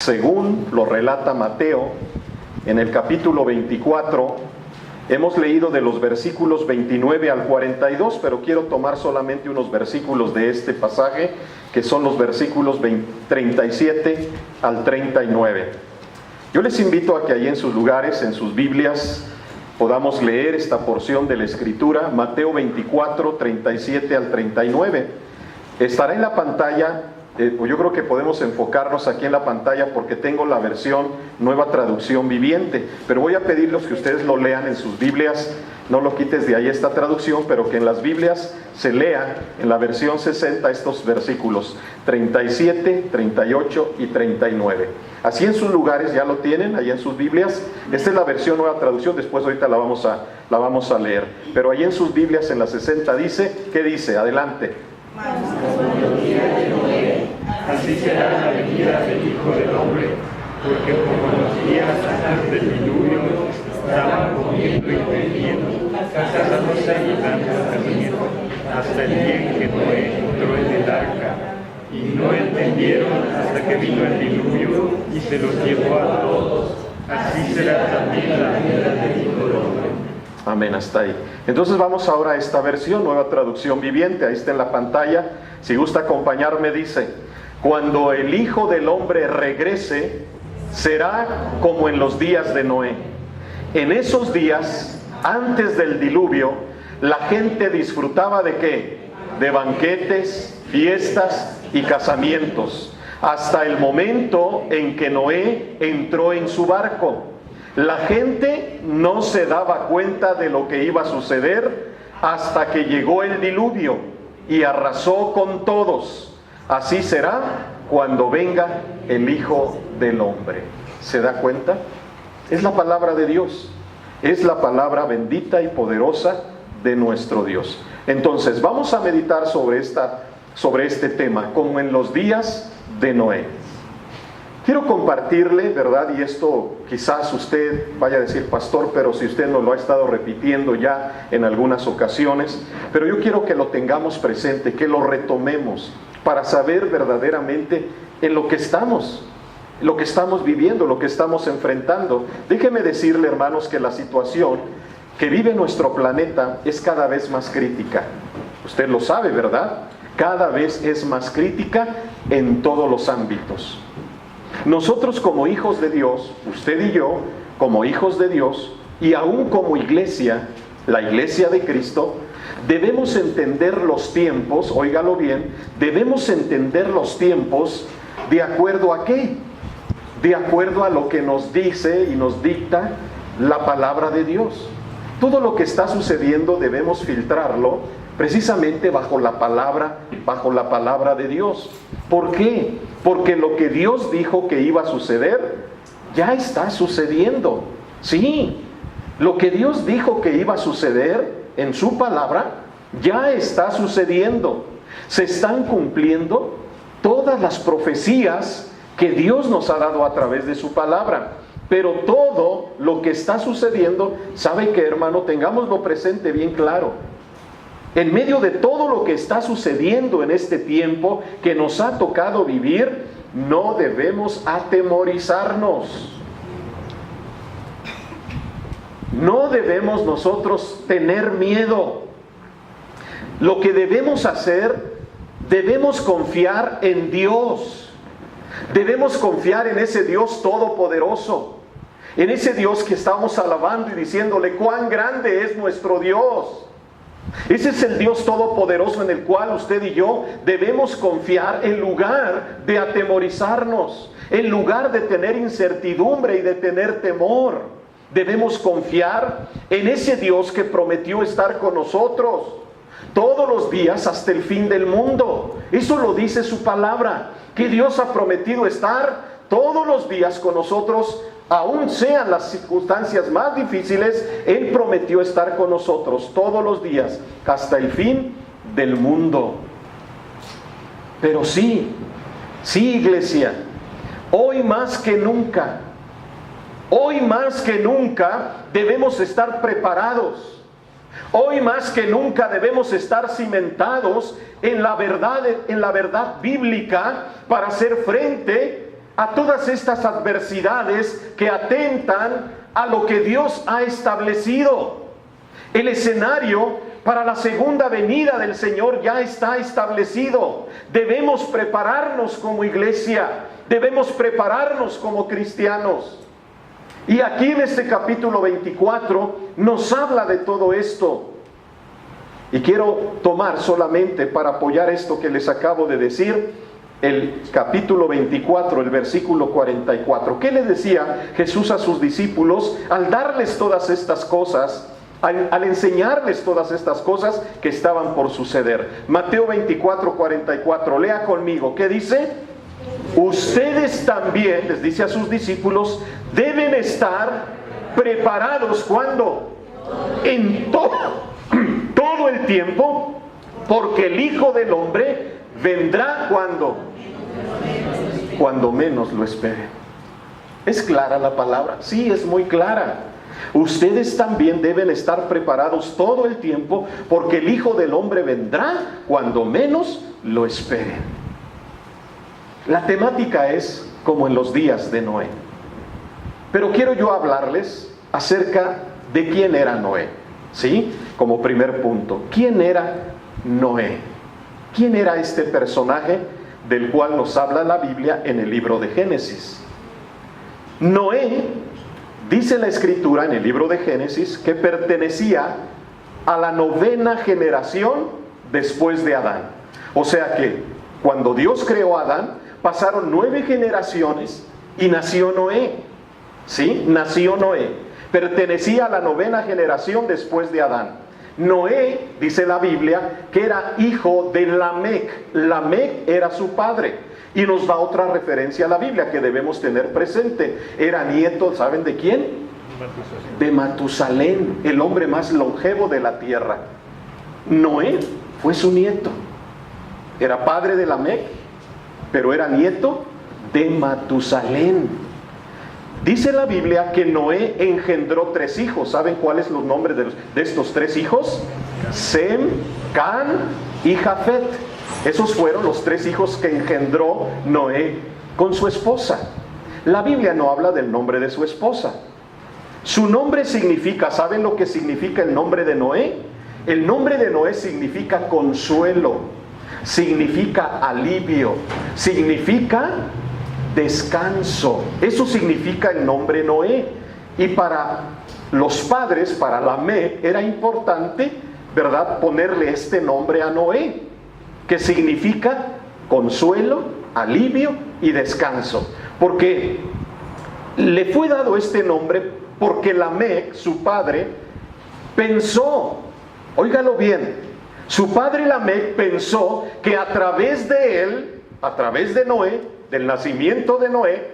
Según lo relata Mateo, en el capítulo 24, hemos leído de los versículos 29 al 42, pero quiero tomar solamente unos versículos de este pasaje, que son los versículos 37 al 39. Yo les invito a que allí en sus lugares, en sus Biblias, podamos leer esta porción de la Escritura, Mateo 24, 37 al 39. Estará en la pantalla. Yo creo que podemos enfocarnos aquí en la pantalla porque tengo la versión Nueva Traducción Viviente, pero voy a pedirles que ustedes lo lean en sus Biblias. No lo quites de ahí esta traducción, pero que en las Biblias se lea en la versión 60 estos versículos 37, 38 y 39. Así en sus lugares ya lo tienen, ahí en sus Biblias. Esta es la versión Nueva Traducción, después ahorita la vamos a leer. Pero ahí en sus Biblias en la 60 dice, ¿qué dice? Adelante. Así será la venida del Hijo del Hombre, porque como los días antes del diluvio estaban comiendo y bebiendo, casándose y dando casamiento, hasta el día en que Noé entró en el arca, y no entendieron hasta que vino el diluvio y se los llevó a todos. Así será también la venida del Hijo del Hombre. Amén, hasta ahí. Entonces vamos ahora a esta versión, Nueva Traducción Viviente, ahí está en la pantalla. Si gusta acompañarme, dice: cuando el Hijo del Hombre regrese, será como en los días de Noé. En esos días, antes del diluvio, la gente disfrutaba ¿de qué? De banquetes, fiestas y casamientos, hasta el momento en que Noé entró en su barco. La gente no se daba cuenta de lo que iba a suceder hasta que llegó el diluvio y arrasó con todos. Así será cuando venga el Hijo del Hombre. ¿Se da cuenta? Es la palabra de Dios. Es la palabra bendita y poderosa de nuestro Dios. Entonces, vamos a meditar sobre este tema, como en los días de Noé. Quiero compartirle, ¿verdad? Y esto quizás usted vaya a decir, pastor, pero si usted nos lo ha estado repitiendo ya en algunas ocasiones, pero yo quiero que lo tengamos presente, que lo retomemos, para saber verdaderamente en lo que estamos viviendo, lo que estamos enfrentando. Déjeme decirle, hermanos, que la situación que vive nuestro planeta es cada vez más crítica. Usted lo sabe, ¿verdad? Cada vez es más crítica en todos los ámbitos. Nosotros como hijos de Dios, usted y yo, como hijos de Dios, y aún como iglesia, la iglesia de Cristo, debemos entender los tiempos, óigalo bien, debemos entender los tiempos de acuerdo a ¿qué? De acuerdo a lo que nos dice y nos dicta la palabra de Dios. Todo lo que está sucediendo debemos filtrarlo precisamente bajo la palabra de Dios. ¿Por qué? Porque lo que Dios dijo que iba a suceder, ya está sucediendo. Sí, lo que Dios dijo que iba a suceder en su palabra, ya está sucediendo. Se están cumpliendo todas las profecías que Dios nos ha dado a través de su palabra. Pero todo lo que está sucediendo, ¿sabe qué, hermano? Tengámoslo presente bien claro. En medio de todo lo que está sucediendo en este tiempo que nos ha tocado vivir, no debemos atemorizarnos. No debemos nosotros tener miedo. Lo que debemos hacer, debemos confiar en Dios. Debemos confiar en ese Dios todopoderoso, en ese Dios que estamos alabando y diciéndole cuán grande es nuestro Dios. Ese es el Dios todopoderoso en el cual usted y yo debemos confiar en lugar de atemorizarnos, en lugar de tener incertidumbre y de tener temor. Debemos confiar en ese Dios que prometió estar con nosotros todos los días hasta el fin del mundo. Eso lo dice su palabra, que Dios ha prometido estar todos los días con nosotros. Aún sean las circunstancias más difíciles, Él prometió estar con nosotros todos los días hasta el fin del mundo. Pero sí, iglesia, hoy más que nunca debemos estar preparados. Hoy más que nunca debemos estar cimentados en la verdad bíblica para hacer frente a todas estas adversidades que atentan a lo que Dios ha establecido. El escenario para la segunda venida del Señor ya está establecido. Debemos prepararnos como iglesia, debemos prepararnos como cristianos. Y aquí en este capítulo 24 nos habla de todo esto. Y quiero tomar solamente para apoyar esto que les acabo de decir, el capítulo 24, el versículo 44. ¿Qué le decía Jesús a sus discípulos al darles todas estas cosas, al enseñarles todas estas cosas que estaban por suceder? Mateo 24, 44, lea conmigo. ¿Qué dice? Ustedes también, les dice a sus discípulos, deben estar preparados. ¿Cuándo? En todo el tiempo, porque el Hijo del Hombre vendrá cuando menos lo esperen. ¿Es clara la palabra? Sí, es muy clara. Ustedes también deben estar preparados todo el tiempo, porque el Hijo del Hombre vendrá cuando menos lo esperen. La temática es como en los días de Noé. Pero quiero yo hablarles acerca de quién era Noé, ¿sí? Como primer punto, ¿quién era Noé? ¿Quién era este personaje del cual nos habla la Biblia en el libro de Génesis? Noé, dice la Escritura en el libro de Génesis, que pertenecía a la 9ª generación después de Adán. O sea que cuando Dios creó a Adán, pasaron 9 generaciones y nació Noé. ¿Sí? Nació Noé. Pertenecía a la 9ª generación después de Adán. Noé, dice la Biblia, que era hijo de Lamec. Lamec era su padre. Y nos da otra referencia a la Biblia que debemos tener presente. Era nieto, ¿saben de quién? De Matusalén, el hombre más longevo de la tierra. Noé fue su nieto. Era padre de Lamec, pero era nieto de Matusalén. Dice la Biblia que Noé engendró 3 hijos. ¿Saben cuáles son los nombres de estos 3 hijos? Sem, Can y Jafet. Esos fueron los 3 hijos que engendró Noé con su esposa. La Biblia no habla del nombre de su esposa. Su nombre significa, ¿saben lo que significa el nombre de Noé? El nombre de Noé significa consuelo, significa alivio, significa descanso. Eso significa el nombre Noé. Y para los padres, para Lamec, era importante, ¿verdad?, ponerle este nombre a Noé, que significa consuelo, alivio y descanso. Porque le fue dado este nombre porque Lamec, su padre, pensó, óigalo bien, su padre Lamec pensó que a través de él, a través de Noé, del nacimiento de Noé,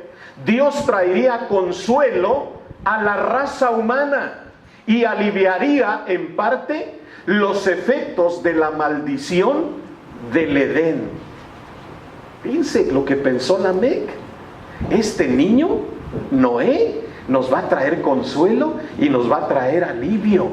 Dios traería consuelo a la raza humana y aliviaría en parte los efectos de la maldición del Edén. Fíjense lo que pensó Lamec. Este niño, Noé, nos va a traer consuelo y nos va a traer alivio.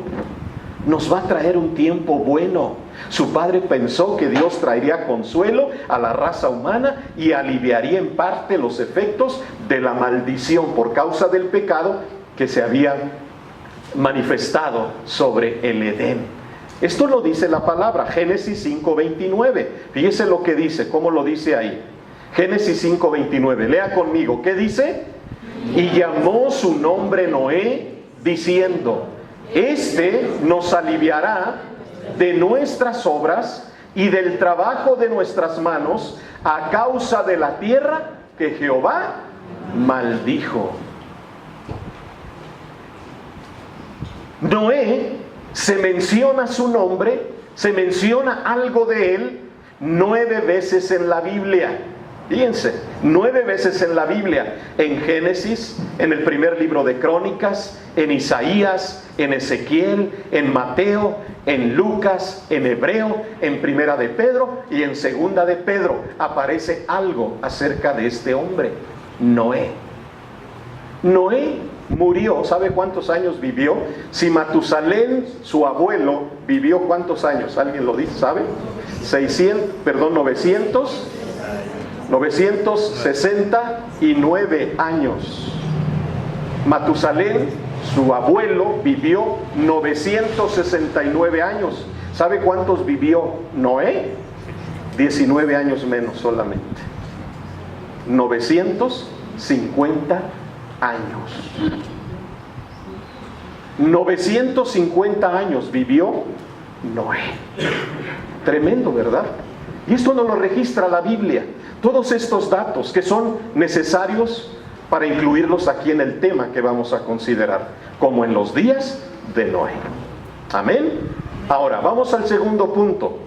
Nos va a traer un tiempo bueno. Su padre pensó que Dios traería consuelo a la raza humana y aliviaría en parte los efectos de la maldición por causa del pecado que se había manifestado sobre el Edén. Esto lo dice la palabra, Génesis 5:29. Fíjese lo que dice, cómo lo dice ahí. Génesis 5:29, lea conmigo. ¿Qué dice? Y llamó su nombre Noé, diciendo: Este nos aliviará de nuestras obras y del trabajo de nuestras manos a causa de la tierra que Jehová maldijo. Noé, se menciona su nombre, se menciona algo de él 9 veces en la Biblia. Fíjense, 9 veces en la Biblia, en Génesis, en el primer libro de Crónicas, en Isaías, en Ezequiel, en Mateo, en Lucas, en Hebreo, en Primera de Pedro y en Segunda de Pedro. Aparece algo acerca de este hombre, Noé. Noé murió, ¿sabe cuántos años vivió? Si Matusalén, su abuelo, vivió ¿cuántos años? ¿Alguien lo dice? ¿Sabe? 960 99 años. Matusalén, su abuelo, vivió 969 años. ¿Sabe cuántos vivió Noé? 19 años menos solamente. 950 años. 950 años vivió Noé. Tremendo, ¿verdad? Y esto no lo registra la Biblia. Todos estos datos que son necesarios para incluirlos aquí en el tema que vamos a considerar, como en los días de Noé. Amén. Ahora, vamos al segundo punto.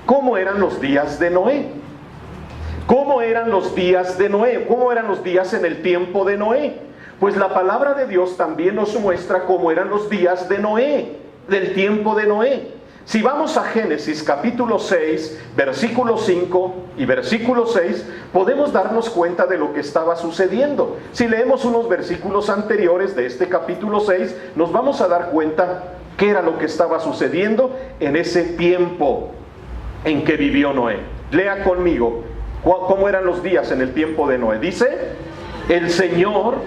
¿Cómo eran los días de Noé? ¿Cómo eran los días de Noé? ¿Cómo eran los días en el tiempo de Noé? Pues la palabra de Dios también nos muestra cómo eran los días de Noé, del tiempo de Noé. Si vamos a Génesis capítulo 6, versículo 5 y versículo 6, podemos darnos cuenta de lo que estaba sucediendo. Si leemos unos versículos anteriores de este capítulo 6, nos vamos a dar cuenta qué era lo que estaba sucediendo en ese tiempo en que vivió Noé. Lea conmigo cómo eran los días en el tiempo de Noé. Dice, el Señor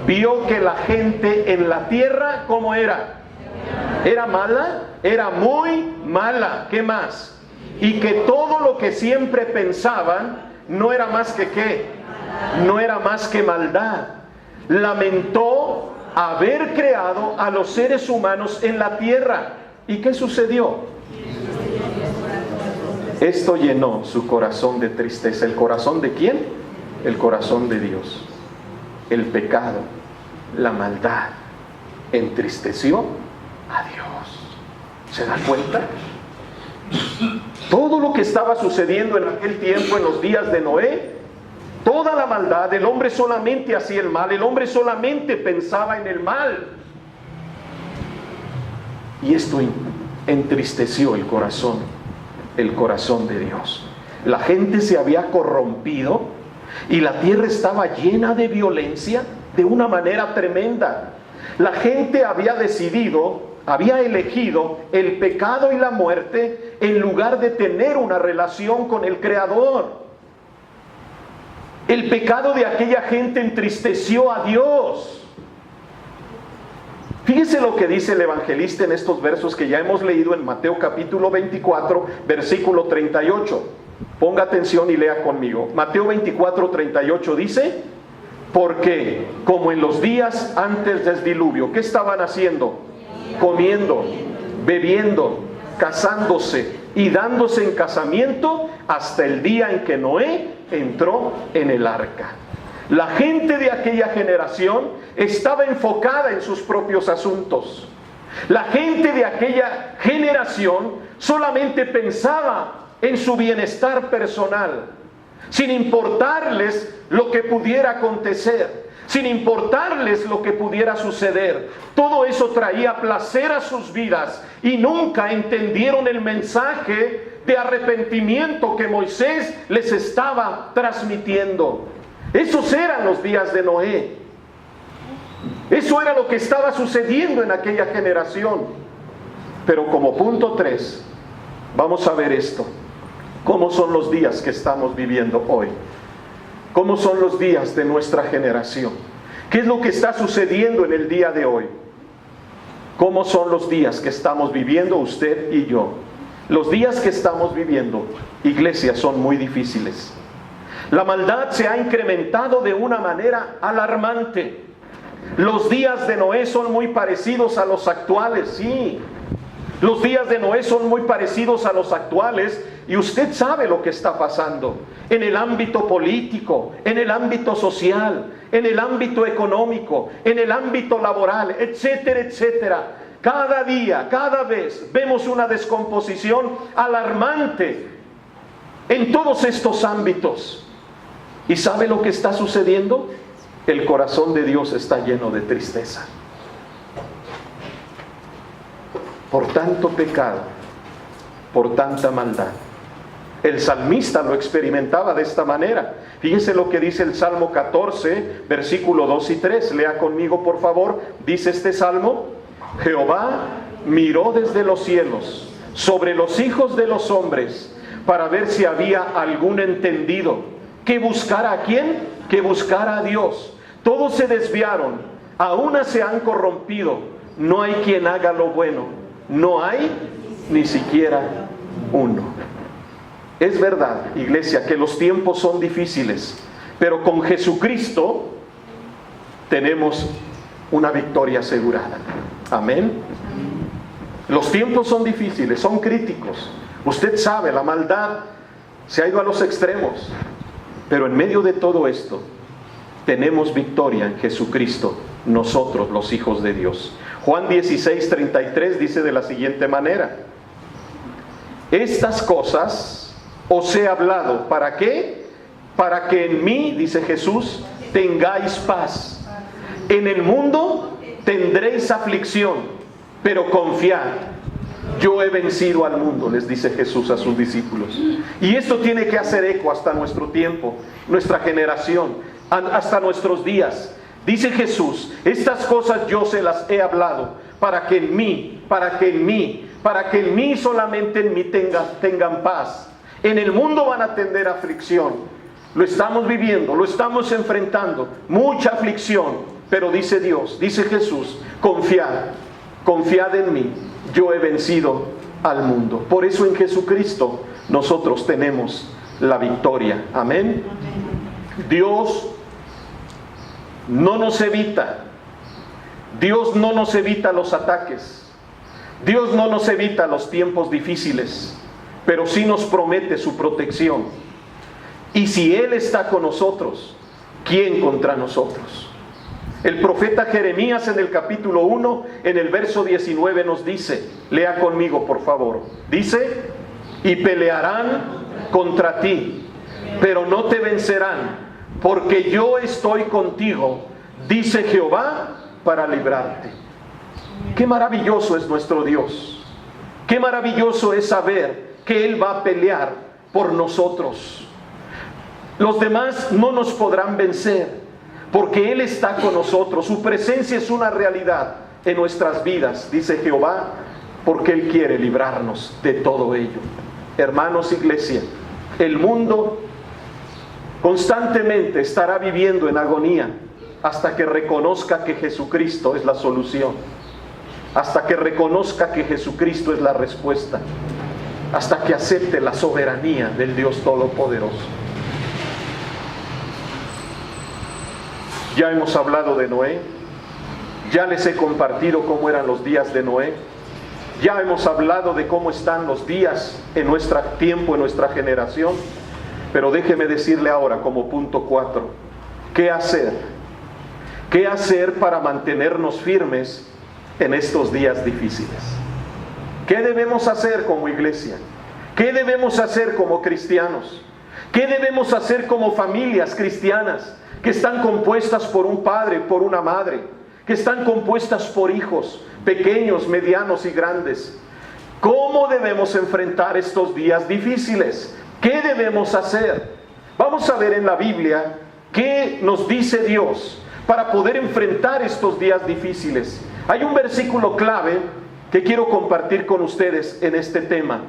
vio que la gente en la tierra, ¿cómo era? ¿Era mala? Era muy mala. ¿Qué más? Y que todo lo que siempre pensaban no era más que ¿qué? No era más que maldad. Lamentó haber creado a los seres humanos en la tierra. ¿Y qué sucedió? Esto llenó su corazón de tristeza. ¿El corazón de quién? El corazón de Dios. El pecado, la maldad, entristeció a Dios. ¿Se da cuenta? Todo lo que estaba sucediendo en aquel tiempo, en los días de Noé, toda la maldad, el hombre solamente hacía el mal, el hombre solamente pensaba en el mal. Y esto entristeció el corazón de Dios. La gente se había corrompido y la tierra estaba llena de violencia de una manera tremenda. La gente había elegido el pecado y la muerte en lugar de tener una relación con el Creador. El pecado de aquella gente entristeció a Dios. Fíjese lo que dice el evangelista en estos versos que ya hemos leído en Mateo capítulo 24, versículo 38. Ponga atención y lea conmigo. Mateo 24, 38 dice, porque como en los días antes del diluvio, ¿qué estaban haciendo? Comiendo, bebiendo, casándose y dándose en casamiento hasta el día en que Noé entró en el arca. La gente de aquella generación estaba enfocada en sus propios asuntos. La gente de aquella generación solamente pensaba en su bienestar personal, sin importarles lo que pudiera acontecer, sin importarles lo que pudiera suceder. Todo eso traía placer a sus vidas y nunca entendieron el mensaje de arrepentimiento que Moisés les estaba transmitiendo. Esos eran los días de Noé. Eso era lo que estaba sucediendo en aquella generación. Pero como punto 3, vamos a ver esto. ¿Cómo son los días que estamos viviendo hoy? ¿Cómo son los días de nuestra generación? ¿Qué es lo que está sucediendo en el día de hoy? ¿Cómo son los días que estamos viviendo usted y yo? Los días que estamos viviendo, iglesia, son muy difíciles. La maldad se ha incrementado de una manera alarmante. Los días de Noé son muy parecidos a los actuales, sí. Los días de Noé son muy parecidos a los actuales y usted sabe lo que está pasando en el ámbito político, en el ámbito social, en el ámbito económico, en el ámbito laboral, etcétera, etcétera. Cada día, cada vez vemos una descomposición alarmante en todos estos ámbitos. ¿Y sabe lo que está sucediendo? El corazón de Dios está lleno de tristeza. Por tanto pecado, por tanta maldad. El salmista lo experimentaba de esta manera. Fíjese lo que dice el Salmo 14, versículo 2 y 3. Lea conmigo, por favor. Dice este salmo: Jehová miró desde los cielos sobre los hijos de los hombres para ver si había algún entendido que buscara a quién, que buscara a Dios. Todos se desviaron, a una se han corrompido. No hay quien haga lo bueno, no hay ni siquiera uno. Es verdad, iglesia, que los tiempos son difíciles, pero con Jesucristo tenemos una victoria asegurada. Amén. Los tiempos son difíciles, son críticos. Usted sabe, la maldad se ha ido a los extremos, pero en medio de todo esto tenemos victoria en Jesucristo, nosotros los hijos de Dios. Juan 16:33 dice de la siguiente manera: estas cosas os he hablado, ¿para qué? Para que en mí, dice Jesús, tengáis paz. En el mundo tendréis aflicción, pero confiad, yo he vencido al mundo, les dice Jesús a sus discípulos. Y esto tiene que hacer eco hasta nuestro tiempo, nuestra generación, hasta nuestros días. Dice Jesús: estas cosas yo se las he hablado para que en mí, solamente en mí tengan paz. En el mundo van a tener aflicción. Lo estamos viviendo, lo estamos enfrentando, mucha aflicción. Pero dice Dios, dice Jesús: confiad en mí, yo he vencido al mundo. Por eso en Jesucristo nosotros tenemos la victoria. Amén. Dios no nos evita. Dios no nos evita los ataques. Dios no nos evita los tiempos difíciles, pero sí nos promete su protección. Y si Él está con nosotros, ¿quién contra nosotros? El profeta Jeremías en el capítulo 1, en el verso 19 nos dice, lea conmigo por favor, dice: y pelearán contra ti, pero no te vencerán, porque yo estoy contigo, dice Jehová, para librarte. Qué maravilloso es nuestro Dios. Qué maravilloso es saber que Él va a pelear por nosotros. Los demás no nos podrán vencer, porque Él está con nosotros. Su presencia es una realidad en nuestras vidas, dice Jehová, porque Él quiere librarnos de todo ello. Hermanos, iglesia, el mundo constantemente estará viviendo en agonía hasta que reconozca que Jesucristo es la solución, hasta que reconozca que Jesucristo es la respuesta, hasta que acepte la soberanía del Dios Todopoderoso. Ya hemos hablado de Noé, ya les he compartido cómo eran los días de Noé, ya hemos hablado de cómo están los días en nuestro tiempo, en nuestra generación, pero déjeme decirle ahora como punto 4, ¿qué hacer? ¿Qué hacer para mantenernos firmes en estos días difíciles? ¿Qué debemos hacer como iglesia? ¿Qué debemos hacer como cristianos? ¿Qué debemos hacer como familias cristianas que están compuestas por un padre, por una madre, que están compuestas por hijos pequeños, medianos y grandes? ¿Cómo debemos enfrentar estos días difíciles? ¿Qué debemos hacer? Vamos a ver en la Biblia qué nos dice Dios para poder enfrentar estos días difíciles. Hay un versículo clave que quiero compartir con ustedes en este tema,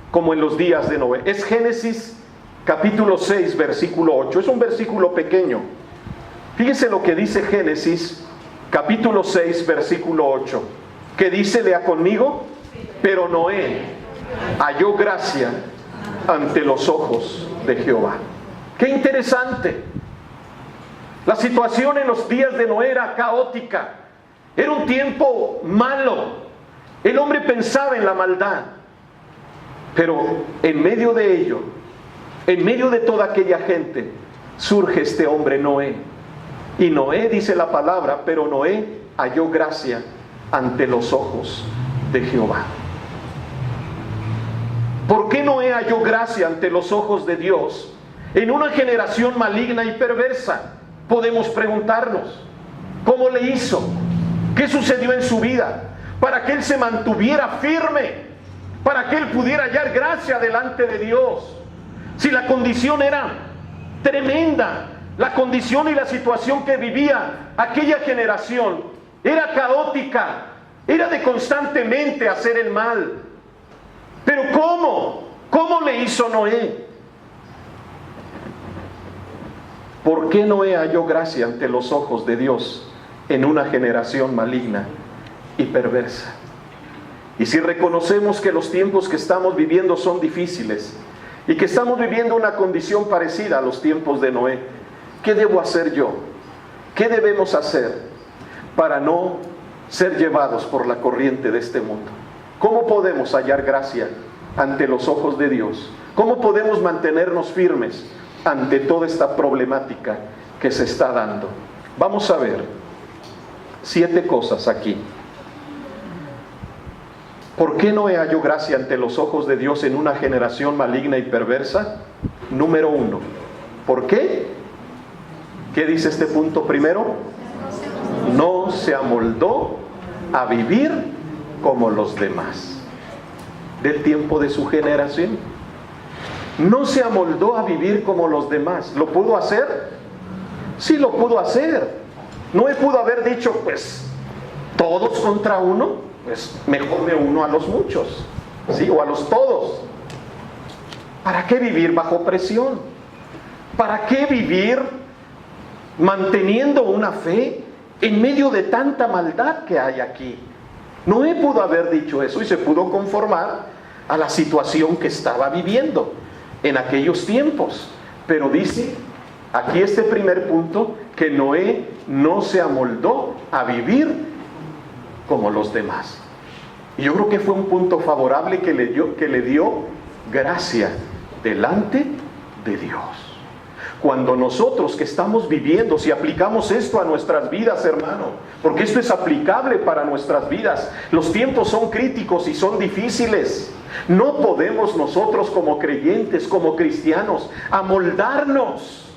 como en los días de Noé. Es Génesis capítulo 6, versículo 8. Es un versículo pequeño. Fíjese lo que dice Génesis capítulo 6, versículo 8. ¿Qué dice? Lea conmigo. Pero Noé halló gracia ante los ojos de Jehová. ¡Qué interesante! La situación en los días de Noé era caótica. Era un tiempo malo. El hombre pensaba en la maldad. Pero en medio de ello, en medio de toda aquella gente, surge este hombre Noé. Y Noé, dice la palabra, pero Noé halló gracia ante los ojos de Jehová. ¿Por qué Noé halló gracia ante los ojos de Dios en una generación maligna y perversa? Podemos preguntarnos, ¿cómo le hizo? ¿Qué sucedió en su vida para que él se mantuviera firme? Para que él pudiera hallar gracia delante de Dios. Si la condición era tremenda, la condición y la situación que vivía aquella generación era caótica, era de constantemente hacer el mal. Pero ¿cómo? ¿Cómo le hizo Noé? ¿Por qué Noé halló gracia ante los ojos de Dios en una generación maligna y perversa? Y si reconocemos que los tiempos que estamos viviendo son difíciles y que estamos viviendo una condición parecida a los tiempos de Noé, ¿qué debo hacer yo? ¿Qué debemos hacer para no ser llevados por la corriente de este mundo? ¿Cómo podemos hallar gracia ante los ojos de Dios? ¿Cómo podemos mantenernos firmes ante toda esta problemática que se está dando? Vamos a ver 7 cosas aquí. ¿Por qué Noé halló gracia ante los ojos de Dios en una generación maligna y perversa? Número 1. ¿Por qué? ¿Qué dice este punto primero? No se amoldó a vivir como los demás del tiempo de su generación. No se amoldó a vivir como los demás. ¿Lo pudo hacer? Sí, lo pudo hacer. Noé pudo haber dicho, pues, todos contra uno, pues mejor me uno a los muchos, ¿sí? O a los todos. ¿Para qué vivir bajo presión? ¿Para qué vivir manteniendo una fe en medio de tanta maldad que hay aquí? Noé pudo haber dicho eso y se pudo conformar a la situación que estaba viviendo en aquellos tiempos. Pero dice aquí este primer punto, que Noé no se amoldó a vivir como los demás. Y yo creo que fue un punto favorable que le dio gracia delante de Dios. Cuando nosotros que estamos viviendo, si aplicamos esto a nuestras vidas, hermano, porque esto es aplicable para nuestras vidas, los tiempos son críticos y son difíciles. No podemos nosotros como creyentes, como cristianos, amoldarnos,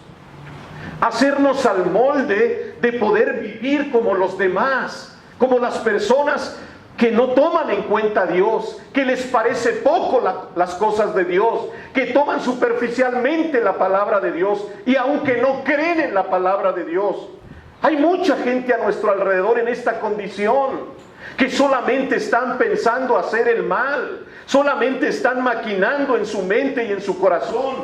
hacernos al molde de poder vivir como los demás, como las personas que no toman en cuenta a Dios, que les parece poco las cosas de Dios, que toman superficialmente la palabra de Dios y aunque no creen en la palabra de Dios. Hay mucha gente a nuestro alrededor en esta condición, que solamente están pensando hacer el mal, solamente están maquinando en su mente y en su corazón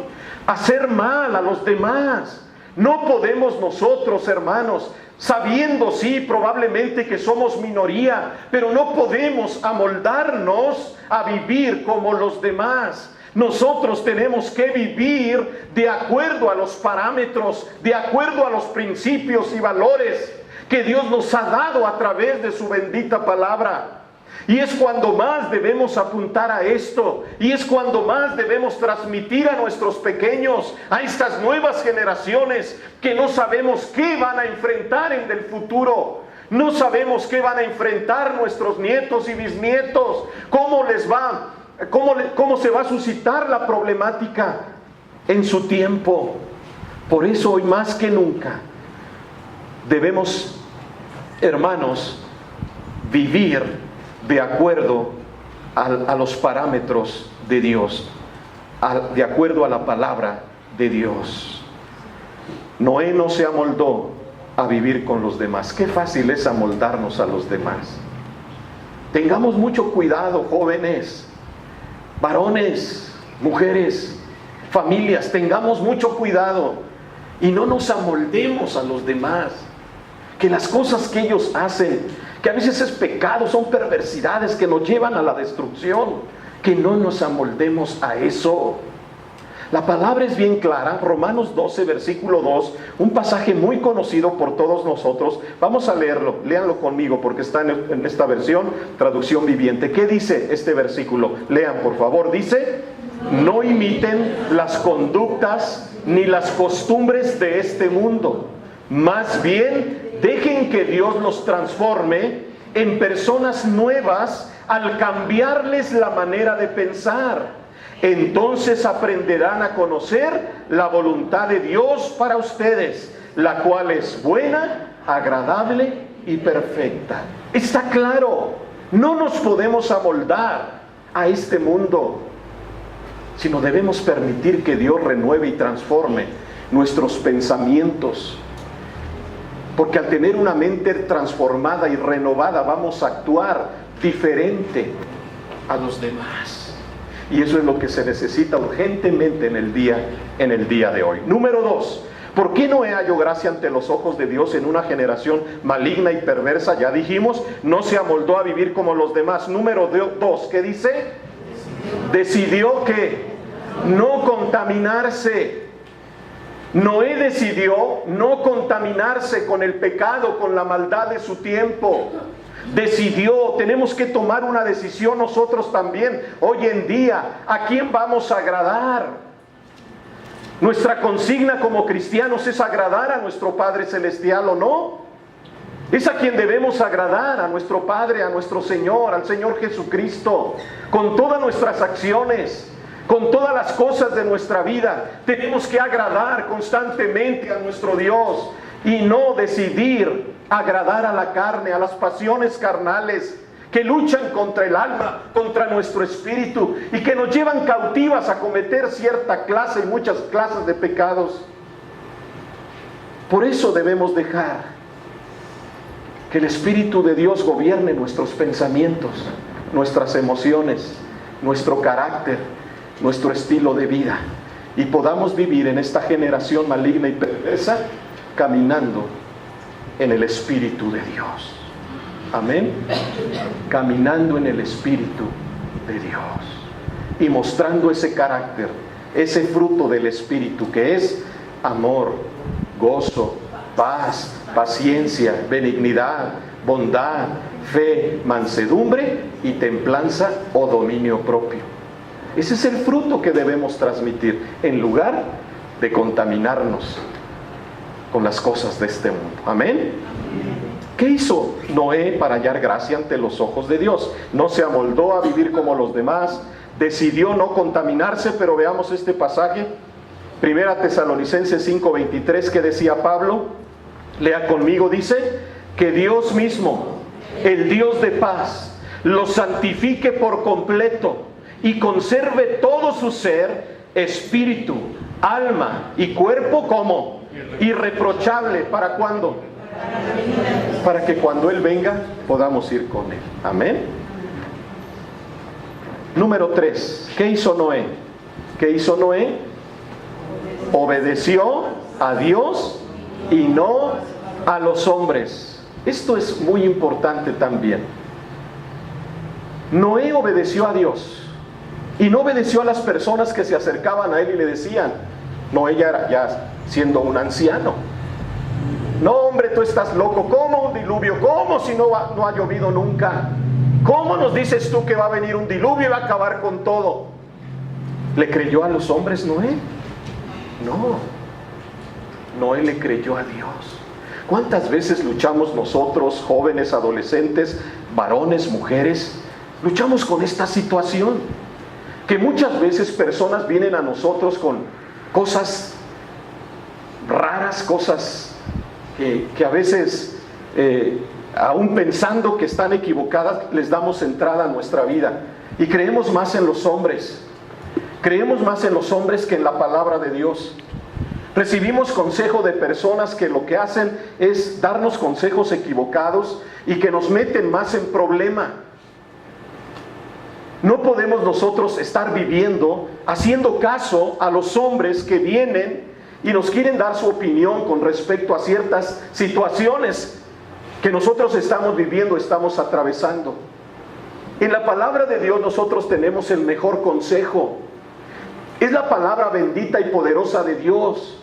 hacer mal a los demás. No podemos nosotros, hermanos, sabiendo sí probablemente que somos minoría, pero no podemos amoldarnos a vivir como los demás. Nosotros tenemos que vivir de acuerdo a los parámetros, de acuerdo a los principios y valores que Dios nos ha dado a través de su bendita palabra. Y es cuando más debemos apuntar a esto, y es cuando más debemos transmitir a nuestros pequeños, a estas nuevas generaciones que no sabemos qué van a enfrentar en el futuro. No sabemos qué van a enfrentar nuestros nietos y bisnietos, cómo se va a suscitar la problemática en su tiempo. Por eso hoy más que nunca debemos, hermanos, vivir de acuerdo a los parámetros de Dios, de acuerdo a la palabra de Dios. Noé no se amoldó a vivir con los demás. Qué fácil es amoldarnos a los demás. Tengamos mucho cuidado, jóvenes, varones, mujeres, familias, tengamos mucho cuidado y no nos amoldemos a los demás. Que las cosas que ellos hacen, que a veces es pecado, son perversidades que nos llevan a la destrucción, que no nos amoldemos a eso. La palabra es bien clara, Romanos 12, versículo 2, un pasaje muy conocido por todos nosotros. Vamos a leerlo, léanlo conmigo porque está en esta versión, traducción viviente. ¿Qué dice este versículo? Lean por favor, dice: no imiten las conductas ni las costumbres de este mundo, más bien dejen que Dios los transforme en personas nuevas al cambiarles la manera de pensar. Entonces aprenderán a conocer la voluntad de Dios para ustedes, la cual es buena, agradable y perfecta. Está claro, no nos podemos amoldar a este mundo, sino debemos permitir que Dios renueve y transforme nuestros pensamientos. Porque al tener una mente transformada y renovada vamos a actuar diferente a los demás. Y eso es lo que se necesita urgentemente en el día de hoy. Número 2, ¿Por qué Noé halló gracia ante los ojos de Dios en una generación maligna y perversa? Ya dijimos, no se amoldó a vivir como los demás. Número 2, ¿qué dice? Decidió que no contaminarse. Noé decidió no contaminarse con el pecado, con la maldad de su tiempo. Decidió, tenemos que tomar una decisión nosotros también. Hoy en día, ¿a quién vamos a agradar? Nuestra consigna como cristianos es agradar a nuestro Padre Celestial, ¿o no? Es a quien debemos agradar, a nuestro Padre, a nuestro Señor, al Señor Jesucristo, con todas nuestras acciones, con todas las cosas de nuestra vida. Tenemos que agradar constantemente a nuestro Dios y no decidir agradar a la carne, a las pasiones carnales que luchan contra el alma, contra nuestro espíritu y que nos llevan cautivas a cometer cierta clase y muchas clases de pecados. Por eso debemos dejar que el Espíritu de Dios gobierne nuestros pensamientos, nuestras emociones, nuestro carácter, nuestro estilo de vida, y podamos vivir en esta generación maligna y perversa caminando en el Espíritu de Dios. Amén. Caminando en el Espíritu de Dios y mostrando ese carácter, ese fruto del Espíritu que es amor, gozo, paz, paciencia, benignidad, bondad, fe, mansedumbre y templanza o dominio propio. Ese es el fruto que debemos transmitir en lugar de contaminarnos con las cosas de este mundo. Amén. ¿Qué hizo Noé para hallar gracia ante los ojos de Dios? No se amoldó a vivir como los demás, decidió no contaminarse, pero veamos este pasaje, 1 Tesalonicenses 5:23, que decía Pablo, lea conmigo, dice, que Dios mismo, el Dios de paz, los santifique por completo y conserve todo su ser, espíritu, alma y cuerpo como irreprochable. ¿Para cuándo? Para que cuando Él venga podamos ir con Él. Amén. Número 3. ¿Qué hizo Noé? ¿Qué hizo Noé? Obedeció a Dios y no a los hombres. Esto es muy importante también. Noé obedeció a Dios y no obedeció a las personas que se acercaban a él y le decían, Noé ya siendo un anciano, no hombre, tú estás loco, ¿cómo un diluvio? ¿Cómo si no ha llovido nunca? ¿Cómo nos dices tú que va a venir un diluvio y va a acabar con todo? ¿Le creyó a los hombres Noé? No, Noé le creyó a Dios. ¿Cuántas veces luchamos nosotros, jóvenes, adolescentes, varones, mujeres? Luchamos con esta situación, que muchas veces personas vienen a nosotros con cosas raras, cosas que a veces, aún pensando que están equivocadas, les damos entrada a nuestra vida. Y creemos más en los hombres. Creemos más en los hombres que en la palabra de Dios. Recibimos consejo de personas que lo que hacen es darnos consejos equivocados y que nos meten más en problema. No podemos nosotros estar viviendo haciendo caso a los hombres que vienen y nos quieren dar su opinión con respecto a ciertas situaciones que nosotros estamos viviendo, estamos atravesando. En la palabra de Dios nosotros tenemos el mejor consejo. Es la palabra bendita y poderosa de Dios.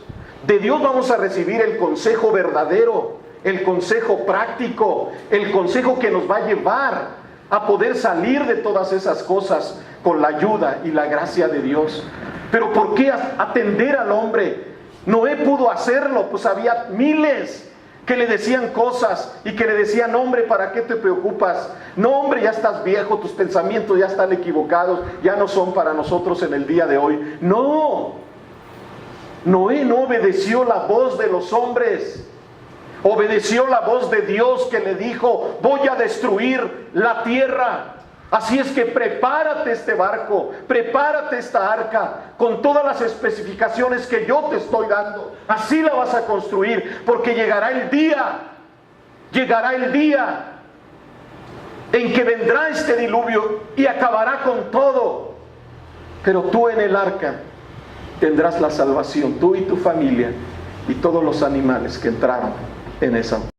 De Dios vamos a recibir el consejo verdadero, el consejo práctico, el consejo que nos va a llevar a poder salir de todas esas cosas con la ayuda y la gracia de Dios. Pero ¿por qué atender al hombre? Noé pudo hacerlo, pues había miles que le decían cosas y que le decían, hombre, ¿para qué te preocupas? No, hombre, ya estás viejo, tus pensamientos ya están equivocados, ya no son para nosotros en el día de hoy. No, Noé no obedeció la voz de los hombres, obedeció la voz de Dios que le dijo, voy a destruir la tierra. Así es que prepárate este barco, prepárate esta arca, con todas las especificaciones que yo te estoy dando. Así la vas a construir, porque llegará el día en que vendrá este diluvio y acabará con todo. Pero tú en el arca tendrás la salvación, tú y tu familia y todos los animales que entraban en esa